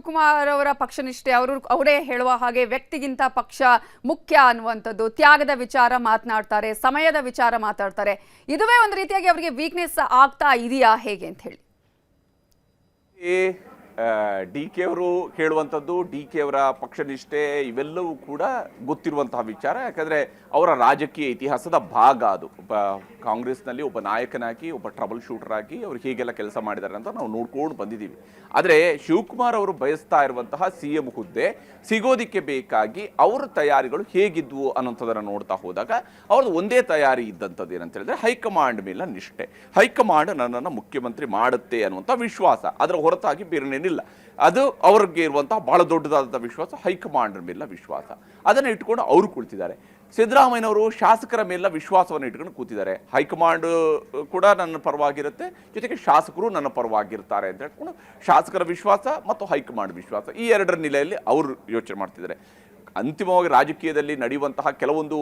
ಶಿವಕುಮಾರ್ ಅವರ ಪಕ್ಷನಿಷ್ಠೆ ಅವರೇ ಹೇಳುವ ಹಾಗೆ ವ್ಯಕ್ತಿಗಿಂತ ಪಕ್ಷ ಮುಖ್ಯ ಅನ್ನುವಂಥದ್ದು, ತ್ಯಾಗದ ವಿಚಾರ ಮಾತನಾಡ್ತಾರೆ, ಸಮಯದ ವಿಚಾರ ಮಾತಾಡ್ತಾರೆ. ಇದುವೇ ಒಂದು ರೀತಿಯಾಗಿ ಅವರಿಗೆ ವೀಕ್ನೆಸ್ ಆಗ್ತಾ ಇದೆಯಾ ಹೇಗೆ ಅಂತ ಹೇಳಿ ಡಿ ಕೆ ಅವರು ಹೇಳುವಂಥದ್ದು, ಡಿ ಕೆ ಅವರ ಪಕ್ಷನಿಷ್ಠೆ ಇವೆಲ್ಲವೂ ಕೂಡ ಗೊತ್ತಿರುವಂತಹ ವಿಚಾರ. ಯಾಕಂದರೆ ಅವರ ರಾಜಕೀಯ ಇತಿಹಾಸದ ಭಾಗ ಅದು. ಕಾಂಗ್ರೆಸ್ನಲ್ಲಿ ಒಬ್ಬ ನಾಯಕನಾಗಿ, ಒಬ್ಬ ಟ್ರಬಲ್ ಶೂಟರ್ ಆಗಿ ಅವರು ಹೀಗೆಲ್ಲ ಕೆಲಸ ಮಾಡಿದ್ದಾರೆ ಅಂತ ನಾವು ನೋಡ್ಕೊಂಡು ಬಂದಿದ್ದೀವಿ. ಆದರೆ ಶಿವಕುಮಾರ್ ಅವರು ಬಯಸ್ತಾ ಇರುವಂತಹ CM ಹುದ್ದೆ ಸಿಗೋದಿಕ್ಕೆ ಬೇಕಾಗಿ ಅವರ ತಯಾರಿಗಳು ಹೇಗಿದ್ವು ಅನ್ನೋಂಥದ್ದನ್ನು ನೋಡ್ತಾ ಹೋದಾಗ ಅವ್ರದ್ದು ಒಂದೇ ತಯಾರಿ ಇದ್ದಂಥದ್ದು ಏನಂತ ಹೇಳಿದ್ರೆ ಹೈಕಮಾಂಡ್ ಮೇಲೆ ನಿಷ್ಠೆ. ಹೈಕಮಾಂಡ್ ನನ್ನನ್ನು ಮುಖ್ಯಮಂತ್ರಿ ಮಾಡುತ್ತೆ ಅನ್ನುವಂಥ ವಿಶ್ವಾಸ, ಅದರ ಹೊರತಾಗಿ ಬೇರೆನೇನಿಲ್ಲ. ಅದು ಅವ್ರಿಗೆ ಇರುವಂತಹ ಬಹಳ ದೊಡ್ಡದಾದಂಥ ವಿಶ್ವಾಸ, ಹೈಕಮಾಂಡ್ ಮೇಲೆ ವಿಶ್ವಾಸ. ಅದನ್ನು ಇಟ್ಕೊಂಡು ಅವರು ಕುಳಿತಿದ್ದಾರೆ. ಸಿದ್ದರಾಮಯ್ಯನವರು ಶಾಸಕರ ಮೇಲೆ ವಿಶ್ವಾಸವನ್ನು ಇಟ್ಕೊಂಡು ಕೂತಿದ್ದಾರೆ. ಹೈಕಮಾಂಡ್ ಕೂಡ ನನ್ನ ಪರವಾಗಿರುತ್ತೆ, ಜೊತೆಗೆ ಶಾಸಕರು ನನ್ನ ಪರವಾಗಿರ್ತಾರೆ ಅಂತ ಹೇಳ್ಕೊಂಡು ಶಾಸಕರ ವಿಶ್ವಾಸ ಮತ್ತು ಹೈಕಮಾಂಡ್ ವಿಶ್ವಾಸ ಈ ಎರಡರ ನೆಲೆಯಲ್ಲಿ ಅವರು ಯೋಚನೆ ಮಾಡ್ತಿದ್ದಾರೆ. ಅಂತಿಮವಾಗಿ ರಾಜಕೀಯದಲ್ಲಿ ನಡೆಯುವಂತಹ ಕೆಲವೊಂದು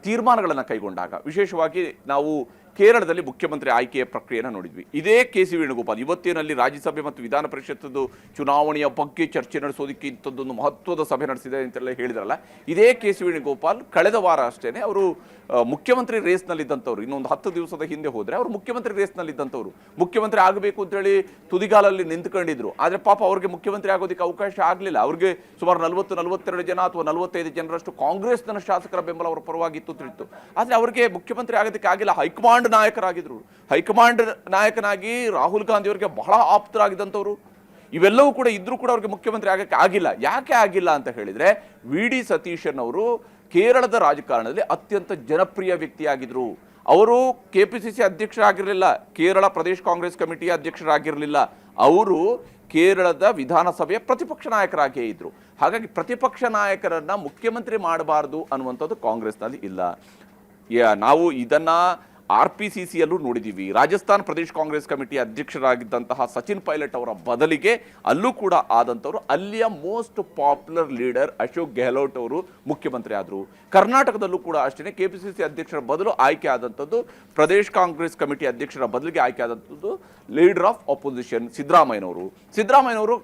ತೀರ್ಮಾನಗಳನ್ನು ಕೈಗೊಂಡಾಗ, ವಿಶೇಷವಾಗಿ ನಾವು ಕೇರಳದಲ್ಲಿ ಮುಖ್ಯಮಂತ್ರಿ ಆಯ್ಕೆಯ ಪ್ರಕ್ರಿಯೆಯನ್ನು ನೋಡಿದ್ವಿ. ಇದೇ KC ವೇಣುಗೋಪಾಲ್ ಇವತ್ತೇನಲ್ಲಿ ರಾಜ್ಯಸಭೆ ಮತ್ತು ವಿಧಾನ ಪರಿಷತ್ತು ಚುನಾವಣೆಯ ಬಗ್ಗೆ ಚರ್ಚೆ ನಡೆಸೋದಕ್ಕೆ ಇಂಥದ್ದೊಂದು ಮಹತ್ವದ ಸಭೆ ನಡೆಸಿದೆ ಅಂತೆಲ್ಲ ಹೇಳಿದ್ರಲ್ಲ, ಇದೇ KC ವೇಣುಗೋಪಾಲ್ ಕಳೆದ ವಾರ ಅಷ್ಟೇ ಅವರು ಮುಖ್ಯಮಂತ್ರಿ ರೇಸ್ನಲ್ಲಿದ್ದಂಥವ್ರು. ಇನ್ನೊಂದು 10 ದಿವಸದ ಹಿಂದೆ ಹೋದರೆ ಅವರು ಮುಖ್ಯಮಂತ್ರಿ ರೇಸ್ನಲ್ಲಿದ್ದಂಥವ್ರು. ಮುಖ್ಯಮಂತ್ರಿ ಆಗಬೇಕು ಅಂತೇಳಿ ತುದಿಗಾಲಲ್ಲಿ ನಿಂತ್ಕೊಂಡಿದ್ರು. ಆದರೆ ಪಾಪ ಅವ್ರಿಗೆ ಮುಖ್ಯಮಂತ್ರಿ ಆಗೋದಕ್ಕೆ ಅವಕಾಶ ಆಗಲಿಲ್ಲ. ಅವ್ರಿಗೆ ಸುಮಾರು 40-42 ಜನ ಅಥವಾ 45 ಜನರಷ್ಟು ಕಾಂಗ್ರೆಸ್ನ ಶಾಸಕರ ಬೆಂಬಲ ಅವರ ಪರವಾಗಿತ್ತು ತಿಳಿತು. ಆದರೆ ಅವರಿಗೆ ಮುಖ್ಯಮಂತ್ರಿ ಆಗೋದಕ್ಕೆ ಆಗಿಲ್ಲ. ಹೈಕಮಾಂಡ್ ನಾಯಕರಾಗಿದ್ರು. ಹೈಕಮಾಂಡ್ ನಾಯಕನಾಗಿ ರಾಹುಲ್ ಗಾಂಧಿ ಅವರಿಗೆ ಬಹಳ ಆಪ್ತರಾಗಿದ್ದಂಥವ್ರು. ಇವೆಲ್ಲವೂ ಕೂಡ ಇದ್ರೂ ಕೂಡ ಅವ್ರಿಗೆ ಮುಖ್ಯಮಂತ್ರಿ ಆಗಕ್ಕೆ ಆಗಿಲ್ಲ. ಯಾಕೆ ಆಗಿಲ್ಲ ಅಂತ ಹೇಳಿದ್ರೆ, VD ಸತೀಶನ್ ಅವರು ಕೇರಳದ ರಾಜಕಾರಣದಲ್ಲಿ ಅತ್ಯಂತ ಜನಪ್ರಿಯ ವ್ಯಕ್ತಿಯಾಗಿದ್ರು. ಅವರು KPCC ಅಧ್ಯಕ್ಷರಾಗಿರಲಿಲ್ಲ, ಕೇರಳ ಪ್ರದೇಶ ಕಾಂಗ್ರೆಸ್ ಕಮಿಟಿಯ ಅಧ್ಯಕ್ಷರಾಗಿರಲಿಲ್ಲ, ಅವರು ಕೇರಳದ ವಿಧಾನಸಭೆಯ ಪ್ರತಿಪಕ್ಷ ನಾಯಕರಾಗಿಯೇ ಇದ್ರು. ಹಾಗಾಗಿ ಪ್ರತಿಪಕ್ಷ ನಾಯಕರನ್ನ ಮುಖ್ಯಮಂತ್ರಿ ಮಾಡಬಾರದು ಅನ್ನುವಂಥದ್ದು ಕಾಂಗ್ರೆಸ್ನಲ್ಲಿ ಇಲ್ಲ. ನಾವು ಇದನ್ನ RPCCಯಲ್ಲೂ ನೋಡಿದ್ದೀವಿ. ರಾಜಸ್ಥಾನ್ ಪ್ರದೇಶ ಕಾಂಗ್ರೆಸ್ ಕಮಿಟಿ ಅಧ್ಯಕ್ಷರಾಗಿದ್ದಂತಹ ಸಚಿನ್ ಪೈಲಟ್ ಅವರ ಬದಲಿಗೆ ಅಲ್ಲೂ ಕೂಡ ಆದಂಥವ್ರು ಅಲ್ಲಿಯ most popular leader Ashok Gehlot ಅವರು ಮುಖ್ಯಮಂತ್ರಿ ಆದರು. ಕರ್ನಾಟಕದಲ್ಲೂ ಕೂಡ ಅಷ್ಟೇ KPCC ಅಧ್ಯಕ್ಷರ ಬದಲು ಆಯ್ಕೆ ಆದಂಥದ್ದು, ಪ್ರದೇಶ ಕಾಂಗ್ರೆಸ್ ಕಮಿಟಿ ಅಧ್ಯಕ್ಷರ ಬದಲಿಗೆ ಆಯ್ಕೆ ಆದಂಥದ್ದು ಲೀಡರ್ ಆಫ್ ಅಪೋಸಿಷನ್ ಸಿದ್ದರಾಮಯ್ಯನವರು. ಸಿದ್ದರಾಮಯ್ಯನವರು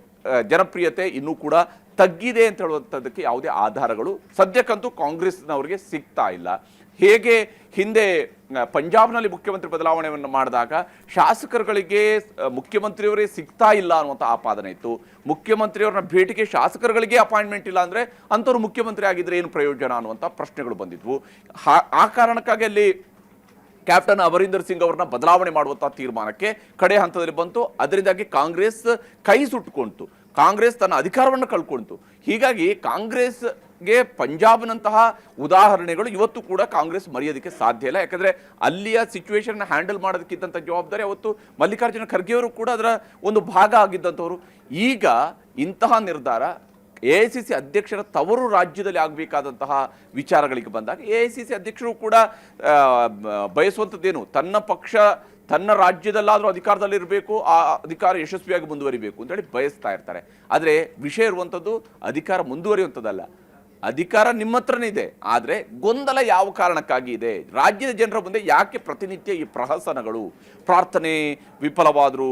ಜನಪ್ರಿಯತೆ ಇನ್ನೂ ಕೂಡ ತಗ್ಗಿದೆ ಅಂತ ಹೇಳುವಂಥದ್ದಕ್ಕೆ ಯಾವುದೇ ಆಧಾರಗಳು ಸದ್ಯಕ್ಕಂತೂ ಕಾಂಗ್ರೆಸ್ನವರಿಗೆ ಸಿಗ್ತಾ ಇಲ್ಲ. ಹೇಗೆ ಹಿಂದೆ ಪಂಜಾಬ್ನಲ್ಲಿ ಮುಖ್ಯಮಂತ್ರಿ ಬದಲಾವಣೆಯನ್ನು ಮಾಡಿದಾಗ ಶಾಸಕರುಗಳಿಗೆ ಮುಖ್ಯಮಂತ್ರಿಯವರೇ ಸಿಗ್ತಾ ಇಲ್ಲ ಅನ್ನುವಂಥ ಆಪಾದನೆ ಇತ್ತು. ಮುಖ್ಯಮಂತ್ರಿಯವರನ್ನ ಭೇಟಿಗೆ ಶಾಸಕರುಗಳಿಗೆ ಅಪಾಯಿಂಟ್ಮೆಂಟ್ ಇಲ್ಲ ಅಂದರೆ ಅಂಥವ್ರು ಮುಖ್ಯಮಂತ್ರಿ ಆಗಿದ್ರೆ ಏನು ಪ್ರಯೋಜನ ಅನ್ನುವಂಥ ಪ್ರಶ್ನೆಗಳು ಬಂದಿದ್ವು. ಆ ಕಾರಣಕ್ಕಾಗಿ ಅಲ್ಲಿ ಕ್ಯಾಪ್ಟನ್ ಅಮರೀಂದರ್ ಸಿಂಗ್ ಅವರನ್ನ ಬದಲಾವಣೆ ಮಾಡುವಂಥ ತೀರ್ಮಾನಕ್ಕೆ ಕಡೆ ಹಂತದಲ್ಲಿ ಬಂತು. ಅದರಿಂದಾಗಿ ಕಾಂಗ್ರೆಸ್ ಕೈ ಸುಟ್ಟುಕೊಂತು, ಕಾಂಗ್ರೆಸ್ ತನ್ನ ಅಧಿಕಾರವನ್ನು ಕಳ್ಕೊಳ್ತು. ಹೀಗಾಗಿ ಕಾಂಗ್ರೆಸ್ಗೆ ಪಂಜಾಬ್ನಂತಹ ಉದಾಹರಣೆಗಳು ಇವತ್ತು ಕೂಡ ಕಾಂಗ್ರೆಸ್ ಮರೆಯೋದಕ್ಕೆ ಸಾಧ್ಯ ಇಲ್ಲ. ಯಾಕಂದರೆ ಅಲ್ಲಿಯ ಸಿಚುವೇಶನ್ ಹ್ಯಾಂಡಲ್ ಮಾಡೋದಕ್ಕಿದ್ದಂಥ ಜವಾಬ್ದಾರಿ ಅವತ್ತು ಮಲ್ಲಿಕಾರ್ಜುನ ಖರ್ಗೆ ಅವರು ಕೂಡ ಅದರ ಒಂದು ಭಾಗ ಆಗಿದ್ದಂಥವ್ರು. ಈಗ ಇಂತಹ ನಿರ್ಧಾರ AICC ಅಧ್ಯಕ್ಷರ ತವರು ರಾಜ್ಯದಲ್ಲಿ ಆಗಬೇಕಾದಂತಹ ವಿಚಾರಗಳಿಗೆ ಬಂದಾಗ AICC ಅಧ್ಯಕ್ಷರು ಕೂಡ ಬಯಸುವಂಥದ್ದೇನು, ತನ್ನ ಪಕ್ಷ ತನ್ನ ರಾಜ್ಯದಲ್ಲಾದರೂ ಅಧಿಕಾರದಲ್ಲಿರಬೇಕು, ಆ ಅಧಿಕಾರ ಯಶಸ್ವಿಯಾಗಿ ಮುಂದುವರಿಬೇಕು ಅಂತೇಳಿ ಬಯಸ್ತಾ ಇರ್ತಾರೆ. ಆದರೆ ವಿಷಯ ಇರುವಂಥದ್ದು ಅಧಿಕಾರ ಮುಂದುವರಿಯುವಂಥದ್ದಲ್ಲ, ಅಧಿಕಾರ ನಿಮ್ಮ ಹತ್ರನೇ ಇದೆ. ಆದರೆ ಗೊಂದಲ ಯಾವ ಕಾರಣಕ್ಕಾಗಿ ಇದೆ, ರಾಜ್ಯದ ಜನರ ಮುಂದೆ ಯಾಕೆ ಪ್ರತಿನಿತ್ಯ ಈ ಪ್ರಹಸನಗಳು, ಪ್ರಾರ್ಥನೆ ವಿಫಲವಾದರೂ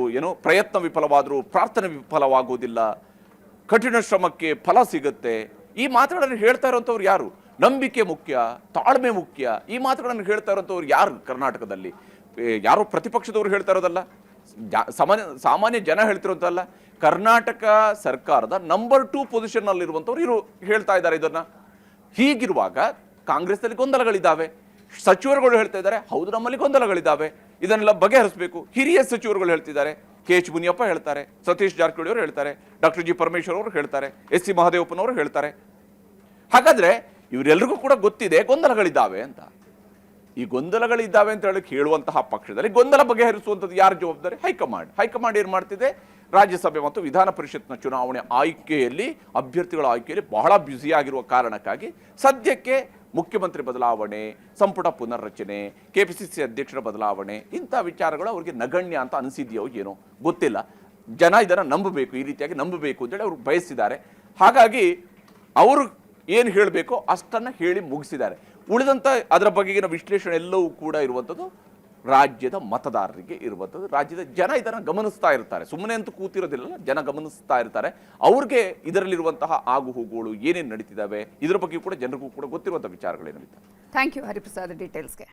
ಪ್ರಯತ್ನ ವಿಫಲವಾದರೂ ಪ್ರಾರ್ಥನೆ ವಿಫಲವಾಗುವುದಿಲ್ಲ, ಕಠಿಣ ಶ್ರಮಕ್ಕೆ ಫಲ ಸಿಗುತ್ತೆ, ಈ ಮಾತುಗಳನ್ನು ಹೇಳ್ತಾ ಇರುವಂಥವ್ರು ಯಾರು? ನಂಬಿಕೆ ಮುಖ್ಯ, ತಾಳ್ಮೆ ಮುಖ್ಯ, ಈ ಮಾತುಗಳನ್ನು ಹೇಳ್ತಾ ಇರುವಂಥವ್ರು ಯಾರು? ಕರ್ನಾಟಕದಲ್ಲಿ ಯಾರೋ ಪ್ರತಿಪಕ್ಷದವ್ರು ಹೇಳ್ತಾ ಇರೋದಲ್ಲ, ಸಾಮಾನ್ಯ ಜನ ಹೇಳ್ತಿರೋದಲ್ಲ. ಕರ್ನಾಟಕ ಸರ್ಕಾರದ ನಂಬರ್ 2 ಪೊಸಿಷನ್ನಲ್ಲಿರುವಂಥವ್ರು ಹೇಳ್ತಾ ಇದ್ದಾರೆ ಇದನ್ನ. ಹೀಗಿರುವಾಗ ಕಾಂಗ್ರೆಸ್ನಲ್ಲಿ ಗೊಂದಲಗಳಿದ್ದಾವೆ. ಸಚಿವರುಗಳು ಹೇಳ್ತಾ ಇದ್ದಾರೆ, ಹೌದು ನಮ್ಮಲ್ಲಿ ಗೊಂದಲಗಳಿದ್ದಾವೆ, ಇದನ್ನೆಲ್ಲ ಬಗೆಹರಿಸಬೇಕು. ಹಿರಿಯ ಸಚಿವರುಗಳು ಹೇಳ್ತಿದ್ದಾರೆ, KH ಮುನಿಯಪ್ಪ ಹೇಳ್ತಾರೆ, ಸತೀಶ್ ಜಾರಕಿಹೊಳಿ ಅವರು ಹೇಳ್ತಾರೆ, ಡಾಕ್ಟರ್ G ಪರಮೇಶ್ವರ್ ಅವರು ಹೇಳ್ತಾರೆ, SC ಮಹದೇವಪ್ಪನವರು ಹೇಳ್ತಾರೆ. ಹಾಗಾದ್ರೆ ಇವರೆಲ್ಲರಿಗೂ ಕೂಡ ಗೊತ್ತಿದೆ ಗೊಂದಲಗಳಿದ್ದಾವೆ ಅಂತ. ಈ ಗೊಂದಲಗಳಿದ್ದಾವೆ ಅಂತ ಹೇಳಿ ಹೇಳುವಂತಹ ಪಕ್ಷದಲ್ಲಿ ಗೊಂದಲ ಬಗೆಹರಿಸುವಂಥದ್ದು ಯಾರ ಜವಾಬ್ದಾರಿ? ಹೈಕಮಾಂಡ್. ಹೈಕಮಾಂಡ್ ಏನು ಮಾಡ್ತಿದೆ? ರಾಜ್ಯಸಭೆ ಮತ್ತು ವಿಧಾನ ಪರಿಷತ್ನ ಚುನಾವಣೆ ಆಯ್ಕೆಯಲ್ಲಿ, ಅಭ್ಯರ್ಥಿಗಳ ಆಯ್ಕೆಯಲ್ಲಿ ಬಹಳ ಬ್ಯುಸಿಯಾಗಿರುವ ಕಾರಣಕ್ಕಾಗಿ ಸದ್ಯಕ್ಕೆ ಮುಖ್ಯಮಂತ್ರಿ ಬದಲಾವಣೆ, ಸಂಪುಟ ಪುನರ್ರಚನೆ, KPCC ಅಧ್ಯಕ್ಷರ ಬದಲಾವಣೆ ಇಂಥ ವಿಚಾರಗಳು ಅವ್ರಿಗೆ ನಗಣ್ಯ ಅಂತ ಅನಿಸಿದೆಯೋ ಏನೋ ಗೊತ್ತಿಲ್ಲ. ಜನ ಇದನ್ನು ನಂಬಬೇಕು, ಈ ರೀತಿಯಾಗಿ ನಂಬಬೇಕು ಅಂತೇಳಿ ಅವರು ಬಯಸಿದ್ದಾರೆ. ಹಾಗಾಗಿ ಅವರು ಏನು ಹೇಳಬೇಕೋ ಅಷ್ಟನ್ನು ಹೇಳಿ ಮುಗಿಸಿದ್ದಾರೆ. ಉಳಿದಂಥ ಅದರ ಬಗೆಗಿನ ವಿಶ್ಲೇಷಣೆ ಎಲ್ಲವೂ ಕೂಡ ಇರುವಂಥದ್ದು ರಾಜ್ಯದ ಮತದಾರರಿಗೆ ಇರುವಂಥದ್ದು. ರಾಜ್ಯದ ಜನ ಇದನ್ನು ಗಮನಿಸ್ತಾ ಇರ್ತಾರೆ, ಸುಮ್ಮನೆ ಅಂತೂ ಕೂತಿರೋದಿಲ್ಲ, ಜನ ಗಮನಿಸ್ತಾ ಇರ್ತಾರೆ. ಅವ್ರಿಗೆ ಇದರಲ್ಲಿರುವಂತಹ ಆಗು ಹೋಗುಗಳು ಏನೇನು ನಡೀತಿದ್ದಾವೆ, ಇದರ ಬಗ್ಗೆ ಕೂಡ ಜನರಿಗೂ ಕೂಡ ಗೊತ್ತಿರುವಂಥ ವಿಚಾರಗಳೇನಿದೆ. Thank you Hariprasad ಡೀಟೇಲ್ಸ್ಗೆ.